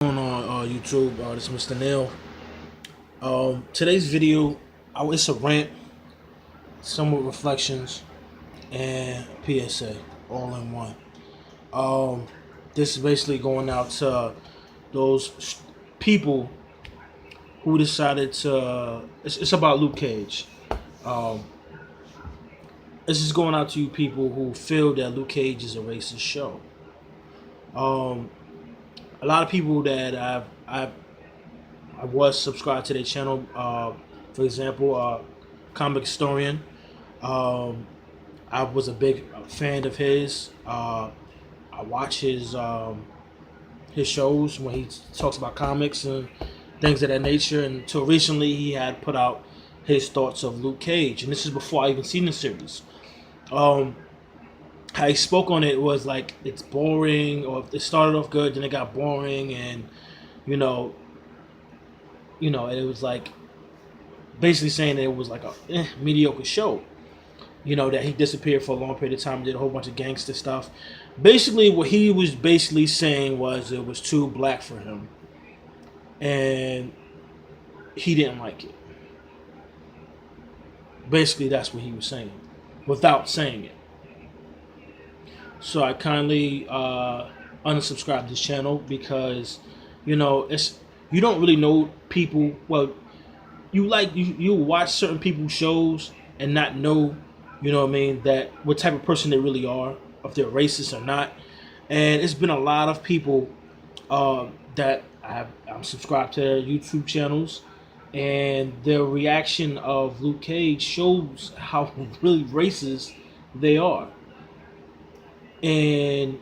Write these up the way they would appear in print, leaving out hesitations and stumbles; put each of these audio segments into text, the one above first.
On YouTube, this is Mr. Neil. Today's video, it's a rant, somewhat reflections, and PSA all in one. Um, this is basically going out to those people who decided to. It's about Luke Cage. Um, this is going out to you people who feel that Luke Cage is a racist show. Um, a lot of people that I was subscribed to their channel. For example, comic historian. Um, I was a big fan of his. I watch his shows when he talks about comics and things of that nature. And until recently, he had put out his thoughts of Luke Cage, and this is before I even seen the series. Um, how he spoke on it was like it's boring, or it started off good, then it got boring, and you know, and it was like basically saying that it was like a mediocre show. That he disappeared for a long period of time, did a whole bunch of gangster stuff. Basically, what he was basically saying was it was too black for him, and he didn't like it. Basically, that's what he was saying, without saying it. So I kindly unsubscribed this channel because, it's you don't really know people. Well, you watch certain people's shows and not know, that what type of person they really are, if they're racist or not. And it's been a lot of people that I'm subscribed to their YouTube channels, and their reaction of Luke Cage shows how really racist they are. And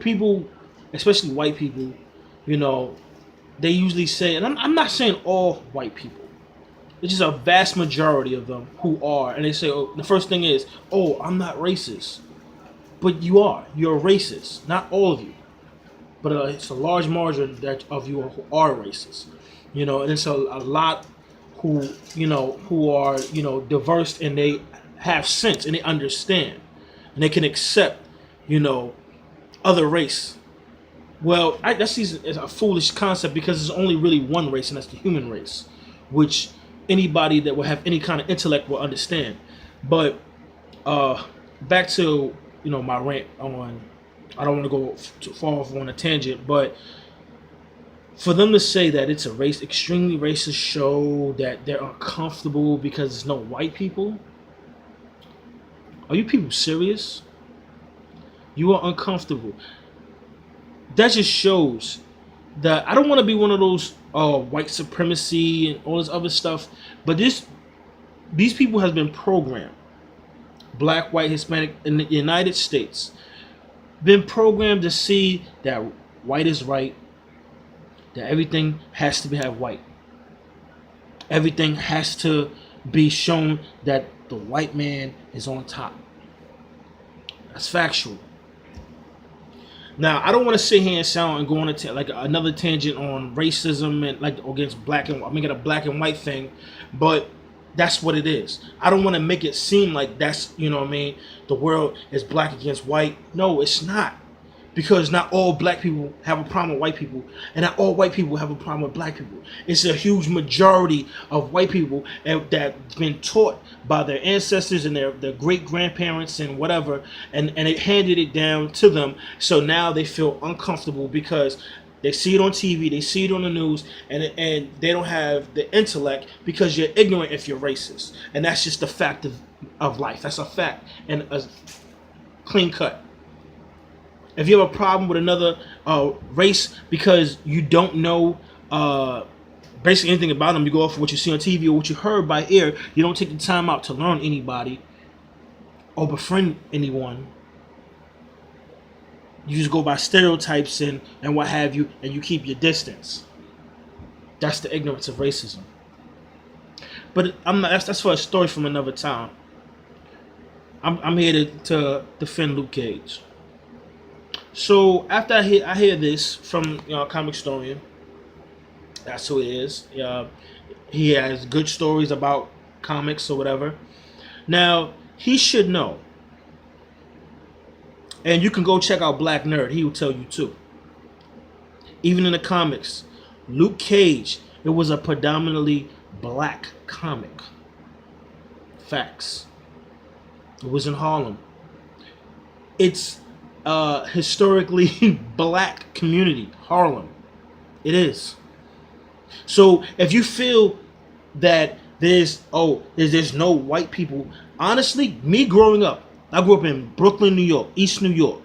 people, especially white people, you know, they usually say, and I'm not saying all white people. It's just a vast majority of them who are, and they say, oh, the first thing is, oh, I'm not racist. But you are. You're racist. Not all of you. But it's a large margin of you who are racist. And it's a lot who are, diverse, and they have sense and they understand. And they can accept, other race. Well, that sees as a foolish concept because there's only really one race, and that's the human race, which anybody that will have any kind of intellect will understand. But back to my rant on. I don't want to go too far off on a tangent, but for them to say that it's a extremely racist show, that they're uncomfortable because there's no white people. Are you people serious? You are uncomfortable. That just shows that I don't want to be one of those white supremacy and all this other stuff, but these people has been programmed, black, white, Hispanic, in the United States, been programmed to see that white is right, that everything has to have white. Everything has to be shown that the white man is on top. That's factual. Now, I don't want to sit here and sound and go on like another tangent on racism and like against black and making a black and white thing, but that's what it is. I don't want to make it seem like that's the world is black against white. No, it's not. Because not all black people have a problem with white people, and not all white people have a problem with black people. It's a huge majority of white people that's been taught by their ancestors and their great grandparents and whatever, and it handed it down to them. So now they feel uncomfortable because they see it on TV, they see it on the news, and they don't have the intellect because you're ignorant if you're racist, and that's just the fact of life. That's a fact and a clean cut. If you have a problem with another race because you don't know basically anything about them, you go off of what you see on TV or what you heard by ear. You don't take the time out to learn anybody or befriend anyone. You just go by stereotypes and what have you, and you keep your distance. That's the ignorance of racism. But I'm not. That's for a story from another time. I'm here to defend Luke Cage. So after I hear this from comic historian, that's who he is. He has good stories about comics or whatever. Now he should know, and you can go check out Black Nerd. He will tell you too. Even in the comics, Luke Cage, it was a predominantly black comic. Facts. It was in Harlem. It's historically black community, Harlem. It is. So if you feel that there's no white people, honestly, me growing up, I grew up in Brooklyn, New York, East New York.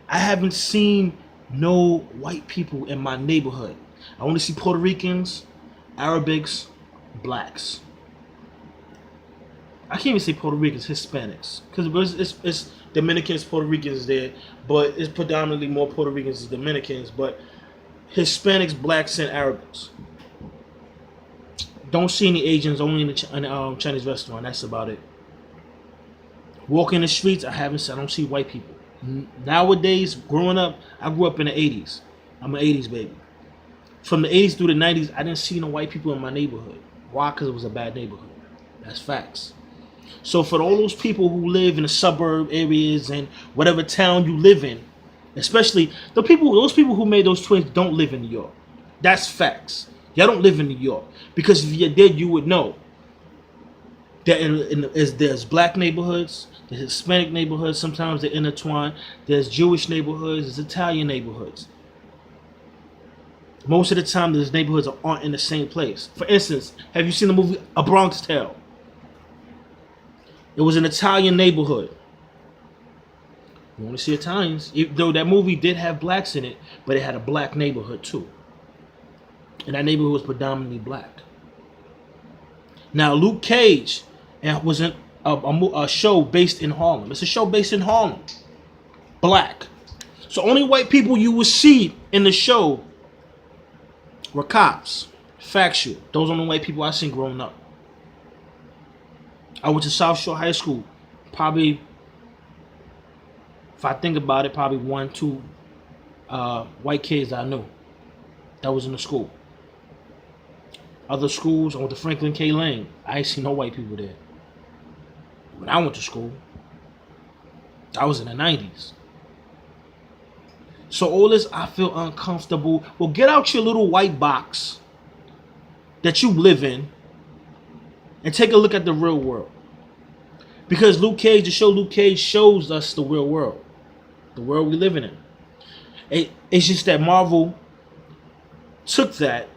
I haven't seen no white people in my neighborhood. I only see Puerto Ricans, Arabics, blacks. I can't even say Puerto Ricans, Hispanics, because it's Dominicans, Puerto Ricans there, but it's predominantly more Puerto Ricans than Dominicans. But Hispanics, blacks, and Arabics. Don't see any Asians. Only in the Chinese restaurant. That's about it. Walking the streets, I don't see white people. Nowadays, growing up, I grew up in the 80s. I'm an 80s baby. From the 80s through the 90s, I didn't see no white people in my neighborhood. Why? Because it was a bad neighborhood. That's facts. So for all those people who live in the suburb areas and whatever town you live in, especially those people who made those twins don't live in New York. That's facts. Y'all don't live in New York, because if you did, you would know that there's black neighborhoods, there's Hispanic neighborhoods. Sometimes they intertwine. There's Jewish neighborhoods, there's Italian neighborhoods. Most of the time, those neighborhoods aren't in the same place. For instance, have you seen the movie A Bronx Tale? It was an Italian neighborhood. You only see Italians, though that movie did have blacks in it, but it had a black neighborhood too. And that neighborhood was predominantly black. Now, Luke Cage was in a show based in Harlem. It's a show based in Harlem. Black. So only white people you would see in the show were cops. Factual. Those are the white people I seen growing up. I went to South Shore High School. Probably, if I think about it, probably 1, 2 white kids I knew that was in the school. Other schools, I went to Franklin K. Lane. I ain't seen no white people there. When I went to school, I was in the 90s. So all this, I feel uncomfortable. Well, get out your little white box that you live in and take a look at the real world. Because the show Luke Cage shows us the real world. The world we live in. It's just that Marvel took that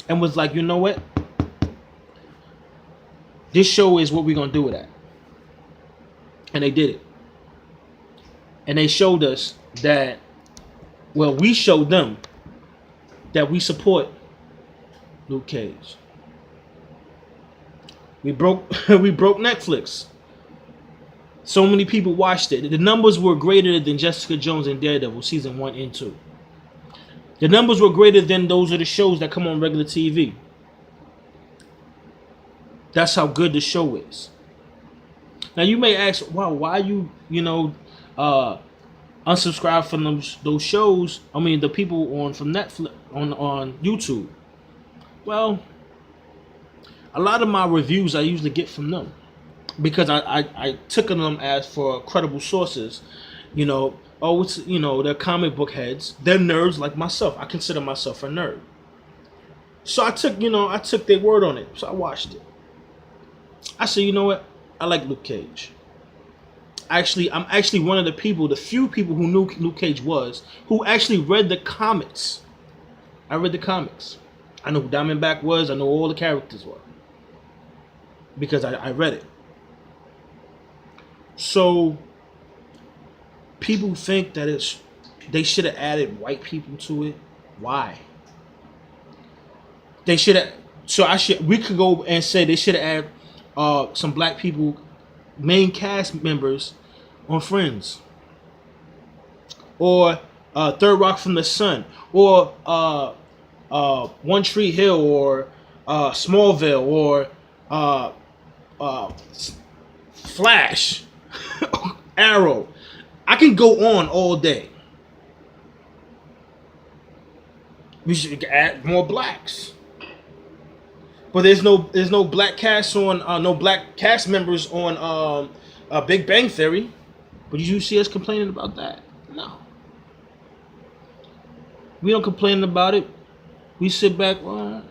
and was like, you know what? This show is what we're going to do with that. And they did it. And they showed us that, well, we showed them that we support Luke Cage. We broke Netflix. So many people watched it. The numbers were greater than Jessica Jones and Daredevil season 1 and 2. The numbers were greater than those of the shows that come on regular TV. That's how good the show is. Now you may ask, wow, why you unsubscribe from those shows? I mean, the people from Netflix on YouTube. Well, a lot of my reviews I usually get from them, because I took them as for credible sources. They're comic book heads. They're nerds like myself. I consider myself a nerd. So I took their word on it. So I watched it. I said, you know what? I like Luke Cage. I'm actually one of the few people who knew Luke Cage was, who actually read the comics. I read the comics. I know who Diamondback was. I know all the characters were. Because I read it. So people think that they should have added white people to it. Why? They should have. We could go and say they should have added some black people, main cast members, on Friends, or Third Rock from the Sun, or One Tree Hill, or Smallville, or Flash, Arrow. I can go on all day. We should add more blacks. But there's no black cast on no black cast members on Big Bang Theory. But did you see us complaining about that? No. We don't complain about it. We sit back, well,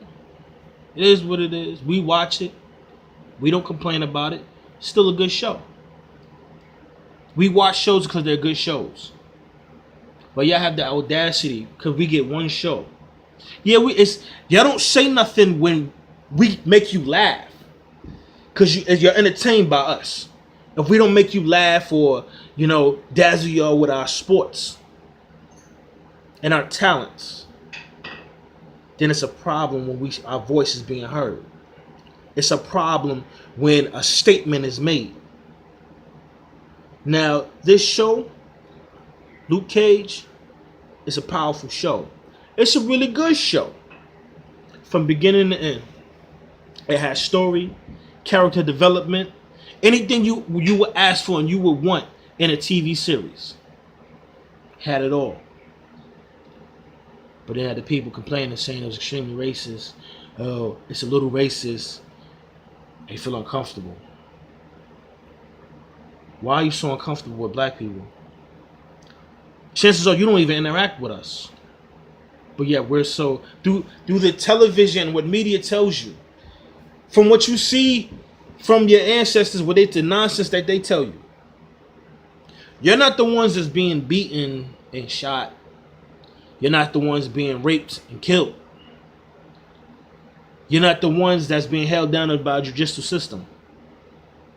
it is what it is. We watch it. We don't complain about it. It's still a good show. We watch shows because they're good shows. But y'all have the audacity because we get one show. Yeah, y'all don't say nothing when we make you laugh. Because you're entertained by us. If we don't make you laugh or, dazzle y'all with our sports and our talents, then it's a problem when our voice is being heard. It's a problem when a statement is made. Now, this show, Luke Cage, is a powerful show. It's a really good show. From beginning to end. It has story, character development, anything you would ask for and you would want in a TV series. Had it all. But then had the people complaining, saying it was extremely racist. Oh, it's a little racist. They feel uncomfortable. Why are you so uncomfortable with black people? Chances are you don't even interact with us. But yet we're so... Through the television, what media tells you, from what you see from your ancestors, the nonsense that they tell you. You're not the ones that's being beaten and shot. You're not the ones being raped and killed. You're not the ones that's being held down by a judicial system.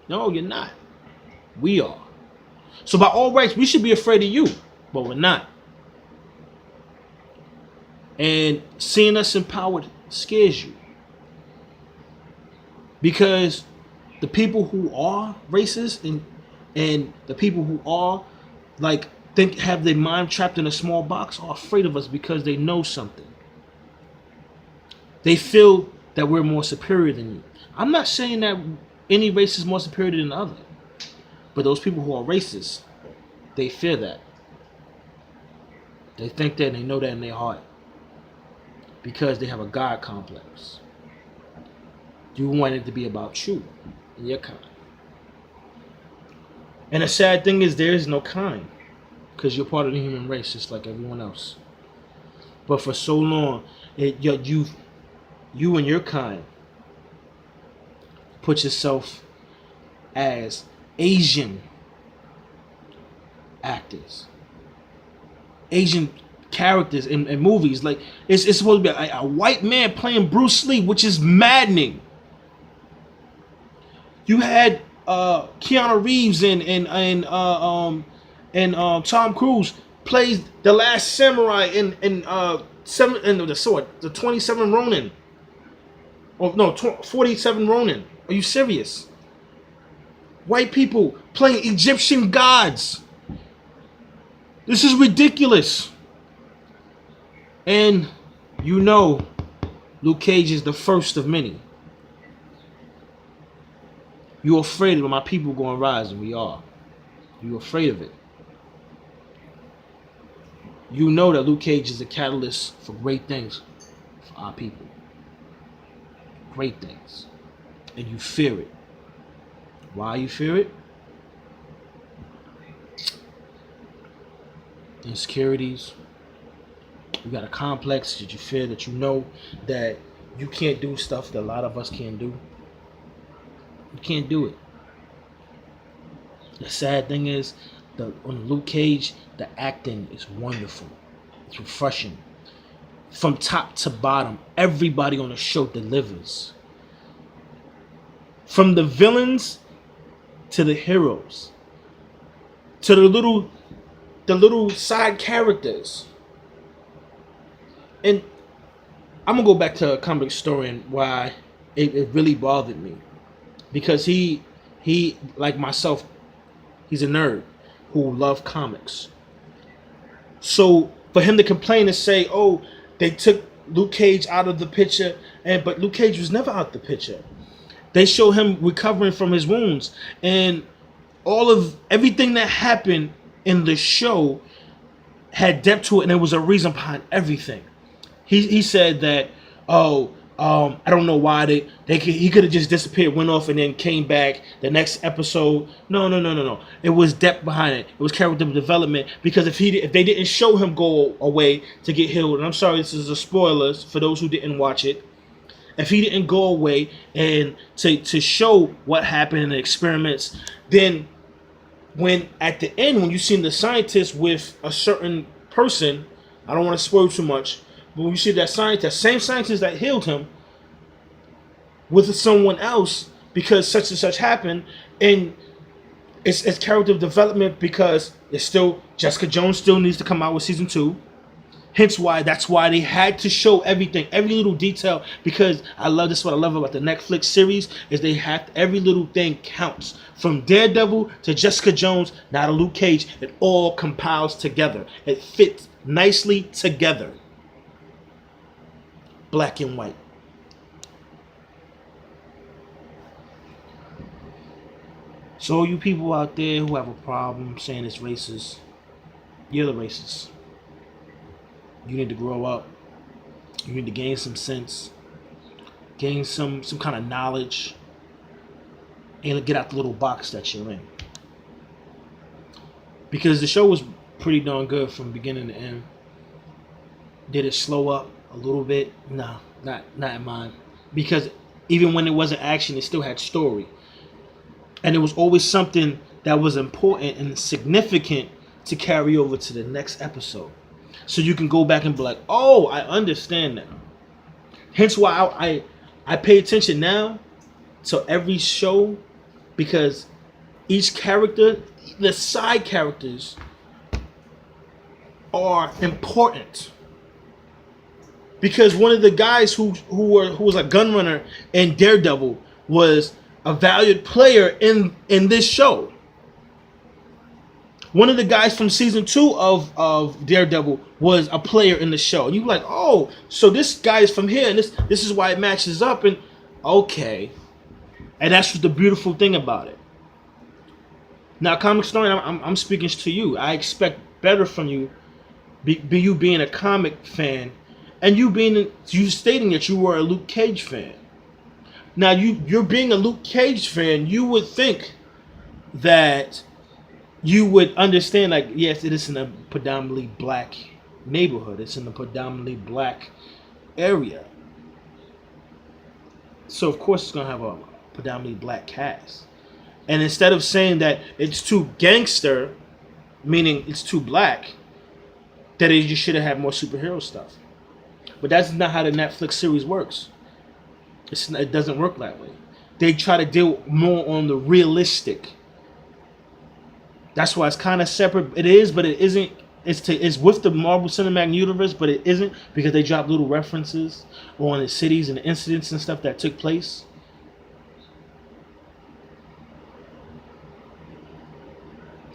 No, you're not. We are. So by all rights, we should be afraid of you, but we're not. And seeing us empowered scares you. Because the people who are racist and the people who are have their mind trapped in a small box are afraid of us because they know something. They feel that we're more superior than you. I'm not saying that any race is more superior than the other. But those people who are racist, they fear that. They think that and they know that in their heart. Because they have a God complex. You want it to be about you and your kind. And the sad thing is there is no kind. Because you're part of the human race just like everyone else. But for so long, you and your kind put yourself as Asian actors. Asian characters in movies. Like it's supposed to be a white man playing Bruce Lee, which is maddening. You had Keanu Reeves and Tom Cruise plays the Last Samurai in the sword, the 27 Ronin. Oh no, 47 Ronin. Are you serious? White people playing Egyptian gods. This is ridiculous. And Luke Cage is the first of many. You're afraid of my people going to rise, and we are. You're afraid of it. You know that Luke Cage is a catalyst for great things for our people. Great things. And you fear it. Why you fear it? Insecurities. You got a complex that you fear, that you know that you can't do stuff that a lot of us can't do. You can't do it. The sad thing is, on Luke Cage, the acting is wonderful. It's refreshing. From top to bottom, everybody on the show delivers. From the villains to the heroes, to the little side characters. And I'm gonna go back to a comic story and why it really bothered me. Because he like myself, he's a nerd who loves comics. So for him to complain and say, oh, they took Luke Cage out of the picture, but Luke Cage was never out the picture. They show him recovering from his wounds, and everything that happened in the show had depth to it, and there was a reason behind everything. He said that, oh, I don't know why he could have just disappeared, went off, and then came back the next episode. No. It was depth behind it. It was character development, because if they didn't show him go away to get healed, and I'm sorry, this is a spoilers for those who didn't watch it. If he didn't go away and to show what happened in the experiments, then when at the end, when you seen the scientist with a certain person, I don't want to spoil too much, but when you see that scientist, same scientist that healed him, with someone else because such and such happened, and it's character development, because it's still Jessica Jones still needs to come out with season 2. Hence why that's why they had to show everything, every little detail, because I love this. What I love about the Netflix series is they have every little thing counts, from Daredevil to Jessica Jones, now to Luke Cage. It all compiles together. It fits nicely together. Black and white. So you people out there who have a problem saying it's racist, you're the racist. You need to grow up. You need to gain some sense, gain some kind of knowledge, and get out the little box that you're in. Because the show was pretty darn good from beginning to end. Did it slow up a little bit? No, not in mine. Because even when it wasn't action, it still had story. And it was always something that was important and significant to carry over to the next episode. So you can go back and be like, oh, I understand now. Hence why I pay attention now to every show, because each character, the side characters, are important. Because one of the guys who was a gun runner in Daredevil was a valued player in this show. One of the guys from season 2 of Daredevil was a player in the show. And you're like, oh, so this guy is from here, and this is why it matches up. And okay, and that's the beautiful thing about it. Now, Comic Story, I'm speaking to you. I expect better from you. Be you being a comic fan, and you stating that you were a Luke Cage fan. Now, you're being a Luke Cage fan, you would think that you would understand, like, yes, it is in a predominantly black neighborhood. It's in a predominantly black area. So, of course, it's going to have a predominantly black cast. And instead of saying that it's too gangster, meaning it's too black, that you should have had more superhero stuff. But that's not how the Netflix series works. It doesn't work that way. They try to deal more on the realistic. That's why it's kind of separate. It is, but it isn't. It's with the Marvel Cinematic Universe, but it isn't, because they drop little references on the cities and the incidents and stuff that took place.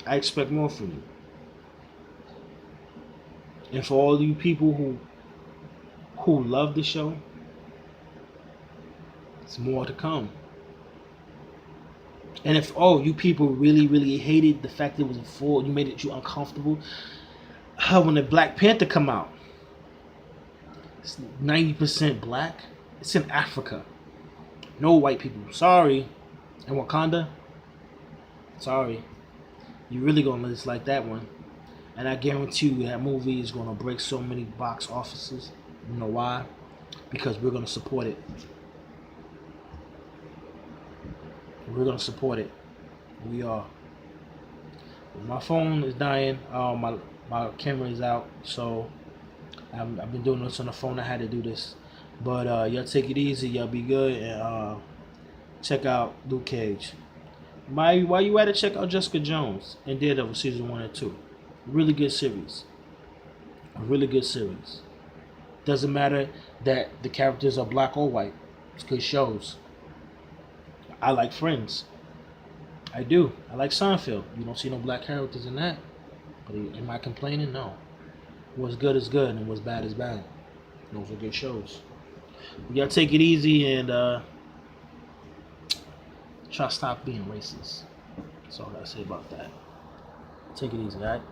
I expect more from you. And for all you people who love the show, it's more to come. And if you people really, really hated the fact that it was a full, you made it you uncomfortable. When the Black Panther come out, it's 90% black. It's in Africa. No white people. Sorry. And Wakanda. Sorry. You really gonna dislike that one. And I guarantee you that movie is gonna break so many box offices. You know why? Because we're gonna support it. We're gonna support it. We are. My phone is dying. My camera is out, so I've been doing this on the phone. I had to do this, but y'all take it easy. Y'all be good, and check out Luke Cage. Why you at it? Check out Jessica Jones and Daredevil season 1 and 2. Really good series. A really good series. Doesn't matter that the characters are black or white. It's good shows. I like Friends. I do. I like Seinfeld. You don't see no black characters in that. But am I complaining? No. What's good is good, and what's bad is bad. Those are good shows. Y'all take it easy, and try to stop being racist. That's all I gotta say about that. Take it easy, alright?